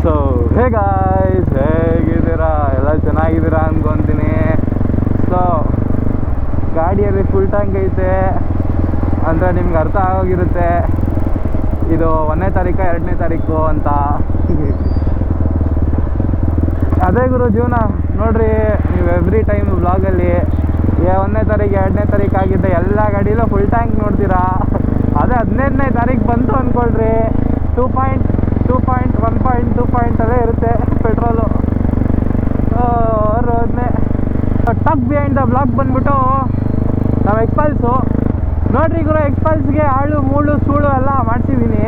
So hey guys, ಹೇಗಿದ್ದೀರಾ? ಎಲ್ಲ ಚೆನ್ನಾಗಿದ್ದೀರಾ ಅಂದ್ಕೊತೀನಿ. ಸೊ ಗಾಡಿಯಲ್ಲಿ ಫುಲ್ ಟ್ಯಾಂಕ್ ಐತೆ ಅಂದರೆ ನಿಮ್ಗೆ ಅರ್ಥ ಆಗೋಗಿರುತ್ತೆ ಇದು 1ನೇ ತಾರೀಕು 2ನೇ ತಾರೀಕು ಅಂತ. ಅದೇ ಗುರು ಜೀವನ ನೋಡ್ರಿ. ನೀವು ಎವ್ರಿ ಟೈಮ್ ಬ್ಲಾಗಲ್ಲಿ 1ನೇ ತಾರೀಕು 2ನೇ ತಾರೀಕು ಆಗಿದ್ದೆ ಎಲ್ಲ ಗಾಡಿಲೂ ಫುಲ್ ಟ್ಯಾಂಕ್ ನೋಡ್ತೀರಾ. ಅದೇ 15ನೇ ತಾರೀಕು ಬಂತು ಅಂದ್ಕೊಳ್ರಿ, 1.2 ಅದೇ ಇರುತ್ತೆ ಪೆಟ್ರೋಲು. ರೋಡ್ನೇ ಟಕ್ ಬಿಹೈಂಡ್ ದ ಬ್ಲಾಗ್ ಬಂದ್ಬಿಟ್ಟು ನಾವು ಎಕ್ಸ್ಪಲ್ಸು ನೋಡ್ರಿ ಗುರು. ಎಕ್ಸ್ಪಲ್ಸ್ಗೆ ಆಳು ಮೂಳು ಸೂಳು ಎಲ್ಲ ಮಾಡ್ತಿದ್ದೀನಿ.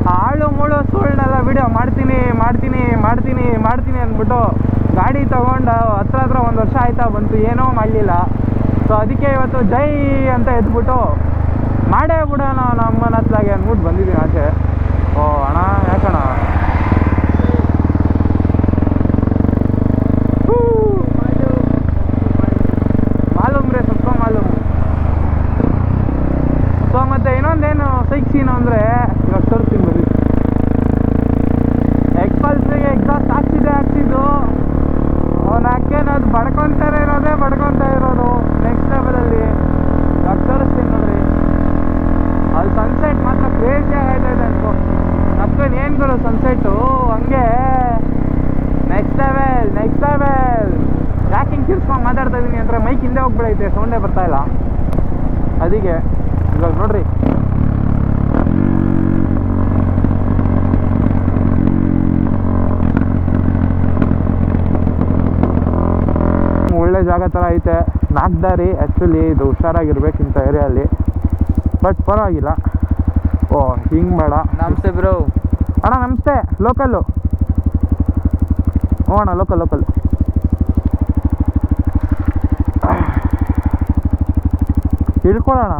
ಆ ಆಳು ಮೂಳು ಸೂಳನ್ನೆಲ್ಲ ವಿಡಿಯೋ ಮಾಡ್ತೀನಿ ಅಂದ್ಬಿಟ್ಟು ಗಾಡಿ ತೊಗೊಂಡು ಹತ್ರ 1 ವರ್ಷ ಆಯ್ತಾ ಬಂತು, ಏನೋ ಮಾಡಲಿಲ್ಲ. ಸೊ ಅದಕ್ಕೆ ಇವತ್ತು ಜೈ ಅಂತ ಎದ್ಬಿಟ್ಟು ಮಾಡೇ ಬಿಡೋಣ ನಮ್ಮನ ಹತ್ಲಾಗೆ ಅಂದ್ಬಿಟ್ಟು ಬಂದಿದ್ದೀನಿ ಆಚೆ. ಓ ಅಣ್ಣ, ಯಾಕಣ್ಣ? ಮಾಲೂಮ್ ರೇ, ಸ್ವಲ್ಪ ಮಾಲೂಮ್. ಸೊ ಮತ್ತೆ ಇನ್ನೊಂದೇನು ಸೈಕ್ ಸೀನು ಅಂದರೆ ಇವಾಗ ತೋರಿಸ್ತೀನಿ ಬನ್ನಿ. ಎಕ್ಸ್ಪಲ್ಸ್ಗೆ ಎಕ್ಸಾಸ್ಟ್ ಹಾಕ್ಸಿದ್ದು ಅವ್ನು ಹಾಕೇನು ಅದು ಬಡ್ಕೊತಾ ಇರೋದು ನೆಕ್ಸ್ಟ್ ಲೆವೆಲಲ್ಲಿ. ಇವಾಗ ತೋರಿಸ್ತೀನಿ ನೋಡ್ರಿ. ಅದು ಸನ್ಸೆಟ್ ಮಾತ್ರ ಕ್ರೇಜಿ ಆಗೈತೆ ಅನ್ಕೋ. ನಕ್ಕನ್ ಏನು ಗುರು ಸನ್ಸೆಟ್ಟು ಹಂಗೆ ನೆಕ್ಸ್ಟ್ ಲೆವೆಲ್. ಯಾಕೆ ಹಿಂಗೆ ಕಿರ್ಸ್ಕೊಂಡು ಮಾತಾಡ್ತಾ ಇದ್ದೀನಿ ಅಂದರೆ ಮೈಕ್ ಹಿಂದೆ ಹೋಗ್ಬಿಡೈತೆ, ಸೌಂಡೇ ಬರ್ತಾಯಿಲ್ಲ. ಅದಕ್ಕೆ ಇವಾಗ ನೋಡ್ರಿ. ಒಳ್ಳೆ ಜಾಗ ಥರ ಐತೆ. 4 ದಾರಿ ಆ್ಯಕ್ಚುಲಿ ಇದು ಹುಷಾರಾಗಿರ್ಬೇಕು ಇಂಥ ಏರಿಯಲ್ಲಿ, ಬಟ್ ಪರವಾಗಿಲ್ಲ. ಓ ಹಿಂಗೆ ಬೇಡ. ನಮಸ್ತೆ ಬ್ರೋ. ಅಣ್ಣ ನಮಸ್ತೆ. ಲೋಕಲ್ಲು. ಹ್ಞೂ ಅಣ್ಣ, ಲೋಕಲ್. ತಿಳ್ಕೊಳ್ಳೋಣ.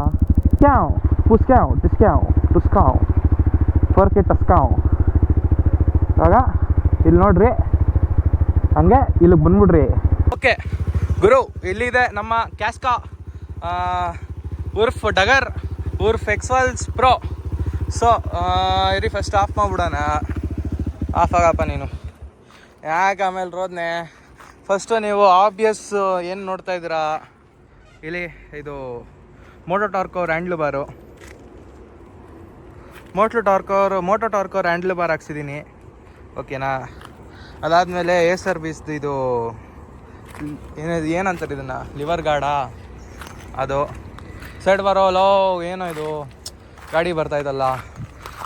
ಟುಸ್ಕಾವ್ ಫೋರ್ಕೆ ಟಸ್ಕಾವ್. ಇವಾಗ ಇಲ್ಲಿ ನೋಡ್ರಿ, ಹಂಗೆ ಇಲ್ಲಿಗೆ ಬಂದ್ಬಿಡ್ರಿ. ಓಕೆ ಗುರು, ಇಲ್ಲಿದೆ ನಮ್ಮ ಕ್ಯಾಸ್ಕಾ ಉರ್ಫ್ ಡಗರ್ ಉರ್ಫ್ ಎಕ್ಸ್ಪಲ್ಸ್ ಪ್ರೋ. ಸೊ ಇರಿ ಫಸ್ಟ್ ಆಫ್ ಮಾಡಿಬಿಡೋಣ. ಆಫ್ ಆಗಪ್ಪ ನೀನು, ಯಾಕೆ ಆಮೇಲೆ ರೋದ್ನೆ. ಫಸ್ಟು ನೀವು ಆಬ್ವಿಯಸ್ ಏನು ನೋಡ್ತಾ ಇದ್ದೀರಾ ಇಲ್ಲಿ, ಇದು ಮೋಟೋ ಟಾರ್ಕೋ ಹ್ಯಾಂಡ್ಲ್ ಬಾರ್ ಹಾಕ್ಸಿದ್ದೀನಿ. ಓಕೆನಾ? ಅದಾದಮೇಲೆ ಏ ಸರ್ವಿಸ್ದು ಇದು ಏನಂತಾರೆ ಇದನ್ನು, ಲಿವರ್ ಗಾರ್ಡಾ ಅದು. ಸೈಡ್ ಬರೋ ಏನೋ ಇದು ಗಾಡಿ ಬರ್ತಾಯಿದ್ದಲ್ಲ,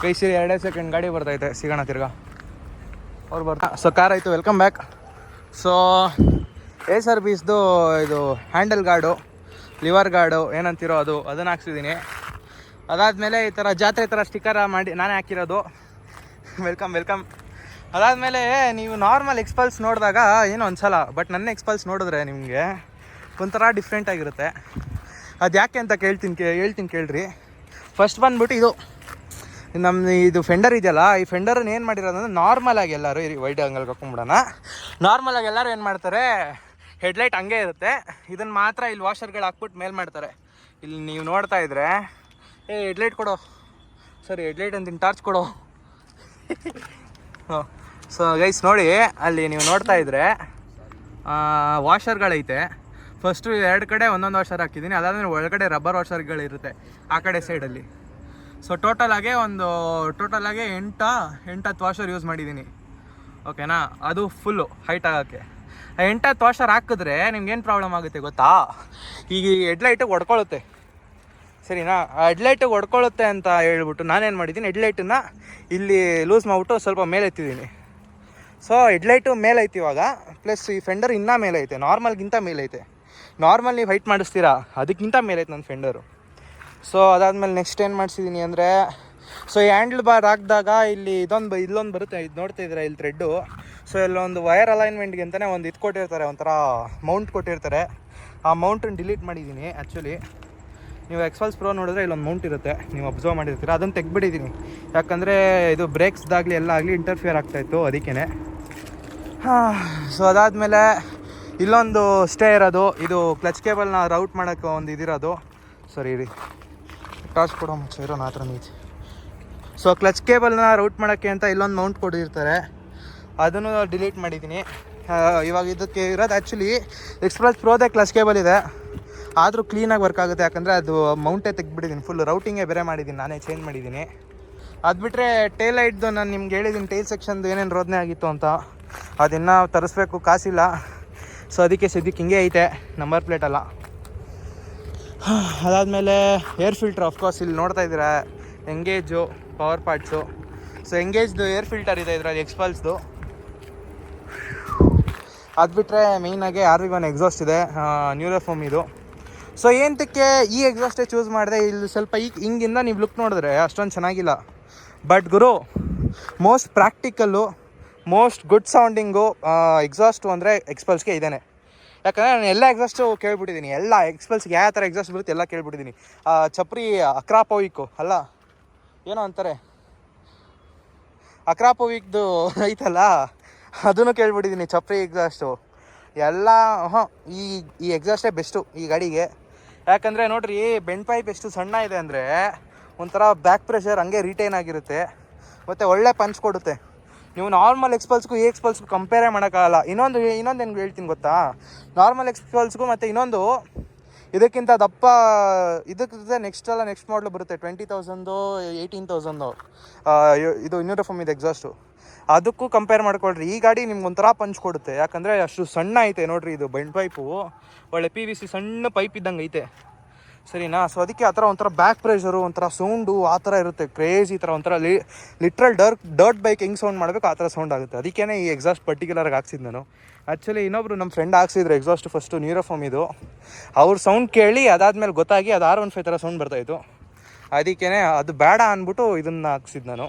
ಕೈ ಸೇರಿ 2 ಸೆಕೆಂಡ್ ಗಾಡಿ ಬರ್ತೈತೆ. ಸಿಗೋಣ ತಿರ್ಗಾ, ಅವ್ರು ಬರ್ತಾ. ಸೊ ಕಾರ್ ಆಯಿತು, ವೆಲ್ಕಮ್ ಬ್ಯಾಕ್. ಸೊ ಏ ಸರ್ವಿಸ್ದು ಇದು ಹ್ಯಾಂಡಲ್ ಗಾರ್ಡು, ಲಿವರ್ ಗಾರ್ಡು ಏನಂತಿರೋ ಅದನ್ನು ಹಾಕ್ಸಿದ್ದೀನಿ. ಅದಾದಮೇಲೆ ಈ ಥರ ಜಾತ್ರೆ ಥರ ಸ್ಟಿಕ್ಕರ್ ಮಾಡಿ ನಾನೇ ಹಾಕಿರೋದು. ವೆಲ್ಕಮ್. ಅದಾದಮೇಲೆ ನೀವು ನಾರ್ಮಲ್ ಎಕ್ಸ್ಪಲ್ಸ್ ನೋಡಿದಾಗ ಏನೋ ಅನ್ಸಲ್ಲ, ಬಟ್ ನನ್ನ ಎಕ್ಸ್ಪಲ್ಸ್ ನೋಡಿದ್ರೆ ನಿಮಗೆ ಒಂಥರ ಡಿಫ್ರೆಂಟ್ ಆಗಿರುತ್ತೆ. ಅದು ಯಾಕೆ ಅಂತ ಹೇಳ್ತೀನಿ ಕೇಳ್ರಿ. ಫಸ್ಟ್ ಬಂದ್ಬಿಟ್ಟು ಇದು ಫೆಂಡರ್ ಇದೆಯಲ್ಲ, ಈ ಫೆಂಡರನ್ನು ಏನು ಮಾಡಿರೋದಂದ್ರೆ ನಾರ್ಮಲಾಗಿ ಎಲ್ಲರೂ ವೈಡ್ ಆಂಗಲ್ಗೆ ಹಾಕೊಂಡ್ಬಿಡೋಣ. ನಾರ್ಮಲಾಗಿ ಎಲ್ಲರೂ ಏನು ಮಾಡ್ತಾರೆ, ಹೆಡ್ಲೈಟ್ ಹಂಗೆ ಇರುತ್ತೆ, ಇದನ್ನು ಮಾತ್ರ ಇಲ್ಲಿ ವಾಷರ್ಗಳು ಹಾಕ್ಬಿಟ್ಟು ಮೇಲೆ ಮಾಡ್ತಾರೆ. ಇಲ್ಲಿ ನೀವು ನೋಡ್ತಾ ಇದ್ರೆ ಹೆಡ್ಲೈಟ್ ಕೊಡೋ, ಸರಿ ಹೆಡ್ಲೈಟ್ ಅಂತೀನಿ, ಟಾರ್ಚ್ ಕೊಡೋ. ಸೊ ಗೈಸ್ ನೋಡಿ, ಅಲ್ಲಿ ನೀವು ನೋಡ್ತಾ ಇದ್ರೆ ವಾಷರ್ಗಳೈತೆ. ಫಸ್ಟು 2 ಕಡೆ ಒಂದೊಂದು ವಾಷರ್ ಹಾಕಿದ್ದೀನಿ. ಅದಾದಮೇಲೆ ಒಳಗಡೆ ರಬ್ಬರ್ ವಾಷರ್ಗಳಿರುತ್ತೆ ಆ ಕಡೆ ಸೈಡಲ್ಲಿ. ಸೊ ಟೋಟಲಾಗೆ 8-10 ವಾಷರ್ ಯೂಸ್ ಮಾಡಿದ್ದೀನಿ. ಓಕೆನಾ? ಅದು ಫುಲ್ಲು ಹೈಟ್ ಆಗೋಕ್ಕೆ. 8-10 ವಾಷರ್ ಹಾಕಿದ್ರೆ ನಿಮ್ಗೇನು ಪ್ರಾಬ್ಲಮ್ ಆಗುತ್ತೆ ಗೊತ್ತಾ? ಈಗ ಹೆಡ್ಲೈಟಿಗೆ ಹೊಡ್ಕೊಳ್ಳುತ್ತೆ, ಸರಿನಾ? ಆ ಹೆಡ್ಲೈಟಿಗೆ ಹೊಡ್ಕೊಳ್ಳುತ್ತೆ ಅಂತ ಹೇಳ್ಬಿಟ್ಟು ನಾನೇನು ಮಾಡಿದ್ದೀನಿ, ಹೆಡ್ಲೈಟನ್ನು ಇಲ್ಲಿ ಲೂಸ್ ಮಾಡಿಬಿಟ್ಟು ಸ್ವಲ್ಪ ಮೇಲೆ ಎತ್ತಿದ್ದೀನಿ. ಸೊ ಹೆಡ್ಲೈಟು ಮೇಲೆ ಐತಿ ಇವಾಗ, ಪ್ಲಸ್ ಈ ಫೆಂಡರ್ ಇನ್ನೂ ಮೇಲೆ ಐತೆ, ನಾರ್ಮಲ್ಗಿಂತ ಮೇಲೆ ಐತೆ. ನಾರ್ಮಲ್ ನೀವು ಹೈಟ್ ಮಾಡಿಸ್ತೀರಾ, ಅದಕ್ಕಿಂತ ಮೇಲೆ ಐತೆ ನನ್ನ ಫೆಂಡರು. ಸೊ ಅದಾದಮೇಲೆ ನೆಕ್ಸ್ಟ್ ಏನು ಮಾಡಿಸಿದ್ದೀನಿ ಅಂದರೆ, ಸೊ ಈ ಹ್ಯಾಂಡಲ್ ಬಾರ್ ಹಾಕಿದಾಗ ಇಲ್ಲೊಂದು ಬರುತ್ತೆ, ಇದು ನೋಡ್ತಾ ಇದ್ದೀರಾ ಇಲ್ಲಿ ಥ್ರೆಡ್ಡು. ಸೊ ಇಲ್ಲೊಂದು ವೈರ್ ಅಲೈನ್ಮೆಂಟ್ಗೆ ಅಂತಲೇ ಒಂದು ಇದು ಕೊಟ್ಟಿರ್ತಾರೆ, ಒಂಥರ ಮೌಂಟ್ ಕೊಟ್ಟಿರ್ತಾರೆ. ಆ ಮೌಂಟನ್ನು ಡಿಲೀಟ್ ಮಾಡಿದ್ದೀನಿ ಆ್ಯಕ್ಚುಲಿ. ನೀವು ಎಕ್ಸ್ಪಲ್ಸ್ ಪ್ರೋ ನೋಡಿದ್ರೆ ಇಲ್ಲೊಂದು ಮೌಂಟ್ ಇರುತ್ತೆ, ನೀವು ಅಬ್ಸರ್ವ್ ಮಾಡಿರ್ತೀರ. ಅದನ್ನು ತೆಗ್ಬಿಟ್ಟಿದ್ದೀನಿ, ಯಾಕಂದರೆ ಇದು ಬ್ರೇಕ್ಸ್ದಾಗಲಿ ಎಲ್ಲ ಆಗಲಿ ಇಂಟರ್ಫಿಯರ್ ಆಗ್ತಾಯಿತ್ತು, ಅದಕ್ಕೇ. ಸೊ ಅದಾದಮೇಲೆ ಇಲ್ಲೊಂದು ಸ್ಟೇ ಇರೋದು, ಇದು ಕ್ಲಚ್ ಕೇಬಲ್ನ ರೌಟ್ ಮಾಡೋಕ್ಕೆ ಒಂದು ಇದಿರೋದು. ಸರಿ ರೀ, ಟಾರ್ಚ್ ಕೊಡೋ ಮುಂಚೆ ಇರೋ ಹತ್ರ ನೀತಿ. ಸೊ ಕ್ಲಚ್ ಕೇಬಲ್ನ ರೌಟ್ ಮಾಡೋಕ್ಕೆ ಅಂತ ಇಲ್ಲೊಂದು ಮೌಂಟ್ ಕೊಟ್ಟಿರ್ತಾರೆ. ಅದನ್ನು ಡಿಲೀಟ್ ಮಾಡಿದ್ದೀನಿ. ಇವಾಗ ಇದಕ್ಕೆ ಇರೋದು ಆ್ಯಕ್ಚುಲಿ ಎಕ್ಸ್ಪ್ರೆಸ್ ಪ್ರೋದೇ ಕ್ಲಚ್ ಕೇಬಲ್ ಇದೆ, ಆದರೂ ಕ್ಲೀನಾಗಿ ವರ್ಕ್ ಆಗುತ್ತೆ. ಯಾಕಂದರೆ ಅದು ಮೌಂಟೇ ತೆಗೆದ್ಬಿಟ್ಟಿದ್ದೀನಿ, ಫುಲ್ ರೌಟಿಂಗೇ ಬೇರೆ ಮಾಡಿದ್ದೀನಿ, ನಾನೇ ಚೇಂಜ್ ಮಾಡಿದ್ದೀನಿ. ಅದು ಬಿಟ್ಟರೆ ಟೇಲ್ ಲೈಟ್ದು ನಾನು ನಿಮ್ಗೆ ಹೇಳಿದ್ದೀನಿ ಟೇಲ್ ಸೆಕ್ಷನ್ದು ಏನೇನು ರೋದನೆ ಆಗಿತ್ತು ಅಂತ, ಅದನ್ನು ತರಿಸ್ಬೇಕು, ಕಾಸಿಲ್ಲ. ಸೊ ಅದಕ್ಕೆ ಸದ್ಯಕ್ಕೆ ಹಿಂಗೆ ಐತೆ, ನಂಬರ್ ಪ್ಲೇಟಲ್ಲ. ಅದಾದಮೇಲೆ ಏರ್ ಫಿಲ್ಟ್ರ್, ಆಫ್ಕೋರ್ಸ್ ಇಲ್ಲಿ ನೋಡ್ತಾ ಇದ್ದೀರಾ ಎಂಗೇಜು, ಪವರ್ ಪಾರ್ಟ್ಸು. ಸೊ ಎಂಗೇಜ್ದು ಏರ್ ಫಿಲ್ಟರ್ ಇದೆ ಇದರಲ್ಲಿ, ಎಕ್ಸ್ಪಲ್ಸ್ದು. ಅದು ಬಿಟ್ಟರೆ ಮೇಯ್ನಾಗಿ RV1 ಎಕ್ಸಾಸ್ಟ್ ಇದೆ, ನ್ಯೂರೋಫೋಮ್ ಇದು. ಸೊ ಏನಕ್ಕೆ ಈ ಎಕ್ಸಾಸ್ಟೇ ಚೂಸ್ ಮಾಡಿದೆ, ಇಲ್ಲಿ ಸ್ವಲ್ಪ ಹಿಂಗಿಂದ ನೀವು ಲುಕ್ ನೋಡಿದ್ರೆ ಅಷ್ಟೊಂದು ಚೆನ್ನಾಗಿಲ್ಲ. ಬಟ್ ಗುರು, most practical, most good sounding exhaust ಅಂದರೆ ಎಕ್ಸ್ಪಲ್ಸ್ಗೆ ಇದೇನೆ. ಯಾಕಂದರೆ ನಾನು ಎಲ್ಲ ಎಕ್ಸಾಸ್ಟು ಕೇಳ್ಬಿಟ್ಟಿದ್ದೀನಿ, ಎಲ್ಲ ಎಕ್ಸ್ಪಲ್ಸ್ಗೆ ಯಾವ ಥರ ಎಕ್ಸಾಸ್ಟ್ ಬರುತ್ತೆ ಎಲ್ಲ ಕೇಳ್ಬಿಟ್ಟಿದ್ದೀನಿ. ಚಪ್ರಿ ಅಕ್ರಾಪೋವಿಕ್ಕು ಅಲ್ಲ, ಏನೋ ಅಂತಾರೆ, ಅಕ್ರಾಪೋವಿಕ್ದು ಐತಲ್ಲ, ಅದನ್ನು ಕೇಳ್ಬಿಟ್ಟಿದ್ದೀನಿ, ಚಪ್ರಿ ಎಕ್ಸಾಸ್ಟು ಎಲ್ಲ. ಈ ಎಕ್ಸಾಸ್ಟೇ ಬೆಸ್ಟು ಈ ಗಾಡಿಗೆ. ಯಾಕಂದರೆ ನೋಡಿರಿ, ಬೆಂಡ್ ಪೈಪ್ ಎಷ್ಟು ಸಣ್ಣ ಇದೆ ಅಂದರೆ ಒಂಥರ ಬ್ಯಾಕ್ ಪ್ರೆಷರ್ ಹಂಗೆ ರಿಟೈನ್ ಆಗಿರುತ್ತೆ, ಮತ್ತು ಒಳ್ಳೆ ಪಂಚ್ ಕೊಡುತ್ತೆ. ನೀವು ನಾರ್ಮಲ್ ಎಕ್ಸ್ಪಲ್ಸ್ಗೂ ಈ ಎಕ್ಸ್ಪಲ್ಸ್ಗೂ ಕಂಪೇರೇ ಮಾಡೋಕ್ಕಾಗಲ್ಲ. ಇನ್ನೊಂದು ಏನು ಹೇಳ್ತೀನಿ ಗೊತ್ತಾ, ನಾರ್ಮಲ್ ಎಕ್ಸ್ಪಲ್ಸ್ಗೂ ಮತ್ತು ಇನ್ನೊಂದು ಇದಕ್ಕಿಂತ ದಪ್ಪ, ಇದಕ್ಕೆ ನೆಕ್ಸ್ಟ್ ಮಾಡಲು ಬರುತ್ತೆ 20,000 18,000 ಇದು ನ್ಯೂರೋಫೋಮ್ ಇದೆ ಎಕ್ಸಾಸ್ಟು. ಅದಕ್ಕೂ ಕಂಪೇರ್ ಮಾಡ್ಕೊಳ್ರಿ, ಈ ಗಾಡಿ ನಿಮ್ಗೆ ಒಂಥರ ಪಂಚ್ ಕೊಡುತ್ತೆ. ಯಾಕಂದರೆ ಅಷ್ಟು ಸಣ್ಣ ಐತೆ ನೋಡಿರಿ, ಇದು ಬೆಂಡ್ ಪೈಪು ಒಳ್ಳೆ PVC ಸಣ್ಣ ಪೈಪ್ ಇದ್ದಂಗೆ ಐತೆ, ಸರಿನಾ. ಸೊ ಅದಕ್ಕೆ ಆ ಥರ ಒಂಥರ ಬ್ಯಾಕ್ ಪ್ರೆಷರು, ಒಂಥರ ಸೌಂಡು ಆ ಥರ ಇರುತ್ತೆ, ಕ್ರೇಜಿ ಥರ ಒಂಥರ ಲಿಟ್ರಲ್ ಡರ್ಟ್ ಬೈಕ್ ಹೆಂಗೆ ಸೌಂಡ್ ಮಾಡಬೇಕು ಆ ಥರ ಸೌಂಡ್ ಆಗುತ್ತೆ. ಅದಕ್ಕೇ ಈ ಎಕ್ಸಾಸ್ಟ್ ಪರ್ಟಿಕ್ಯುಲರಾಗಿ ಹಾಕ್ಸಿದ್ದು ನಾನು. ಆ್ಯಕ್ಚುಲಿ ಇನ್ನೊಬ್ರು ನಮ್ಮ ಫ್ರೆಂಡ್ ಹಾಕ್ಸಿದ್ರು ಎಕ್ಸಾಸ್ಟ್ ಫಸ್ಟು ನ್ಯೂರೋಫೋಮ್ ಇದು, ಅವ್ರ ಸೌಂಡ್ ಕೇಳಿ ಅದಾದಮೇಲೆ ಗೊತ್ತಾಗಿ ಅದು R15 ಥರ ಸೌಂಡ್ ಬರ್ತಾಯಿತ್ತು. ಅದಕ್ಕೇ ಅದು ಬೇಡ ಅಂದ್ಬಿಟ್ಟು ಇದನ್ನು ಹಾಕ್ಸಿದ್ದು ನಾನು.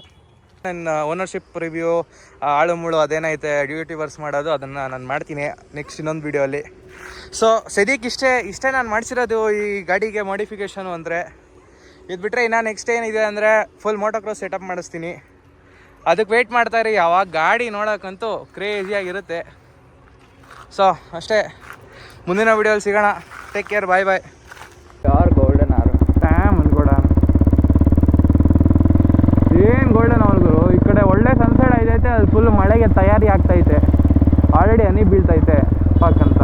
ನನ್ನ ಓನರ್ಶಿಪ್ ರಿವ್ಯೂ ಆಳು ಮುಳು ಅದೇನೈತೆ ಡ್ಯೂಟಿ ವರ್ಸ್ ಮಾಡೋದು, ಅದನ್ನು ನಾನು ಮಾಡ್ತೀನಿ ನೆಕ್ಸ್ಟ್ ಇನ್ನೊಂದು ವೀಡಿಯೋಲ್ಲಿ. ಸೊ ಸದ್ಯಕ್ಕೆ ಇಷ್ಟೇ ನಾನು ಮಾಡಿಸಿರೋದು ಈ ಗಾಡಿಗೆ ಮಾಡಿಫಿಕೇಷನು. ಅಂದರೆ ಇದು ಬಿಟ್ಟರೆ ಇನ್ನು ನೆಕ್ಸ್ಟ್ ಏನಿದೆ ಅಂದರೆ ಫುಲ್ ಮೋಟೋಕ್ರಾಸ್ ಸೆಟಪ್ ಮಾಡಿಸ್ತೀನಿ. ಅದಕ್ಕೆ ವೆಯ್ಟ್ ಮಾಡ್ತಾಯಿರಿ, ಯಾವಾಗ ಗಾಡಿ ನೋಡೋಕ್ಕಂತೂ ಕ್ರೇಜಿಯಾಗಿರುತ್ತೆ. ಸೊ ಅಷ್ಟೇ, ಮುಂದಿನ ವೀಡಿಯೋಲಿ ಸಿಗೋಣ. ಟೇಕ್ ಕೇರ್, ಬಾಯ್ ಬಾಯ್. ಯಾರು ಗೋಲ್ಡನ್ ಆರು ಮುಂದ್ಕೊಡ ಏನು ಗೋಲ್ಡನ್ ಅವ್ರಿಗೂ. ಈ ಕಡೆ ಒಳ್ಳೆ ಸನ್ಸೆಟ್ ಐತೈತೆ, ಅದು ಫುಲ್ ಮಳೆಗೆ ತಯಾರಿ ಆಗ್ತೈತೆ, ಆಲ್ರೆಡಿ ಹನಿ ಬೀಳ್ತೈತೆ ಪಾಕ್ ಅಂತ.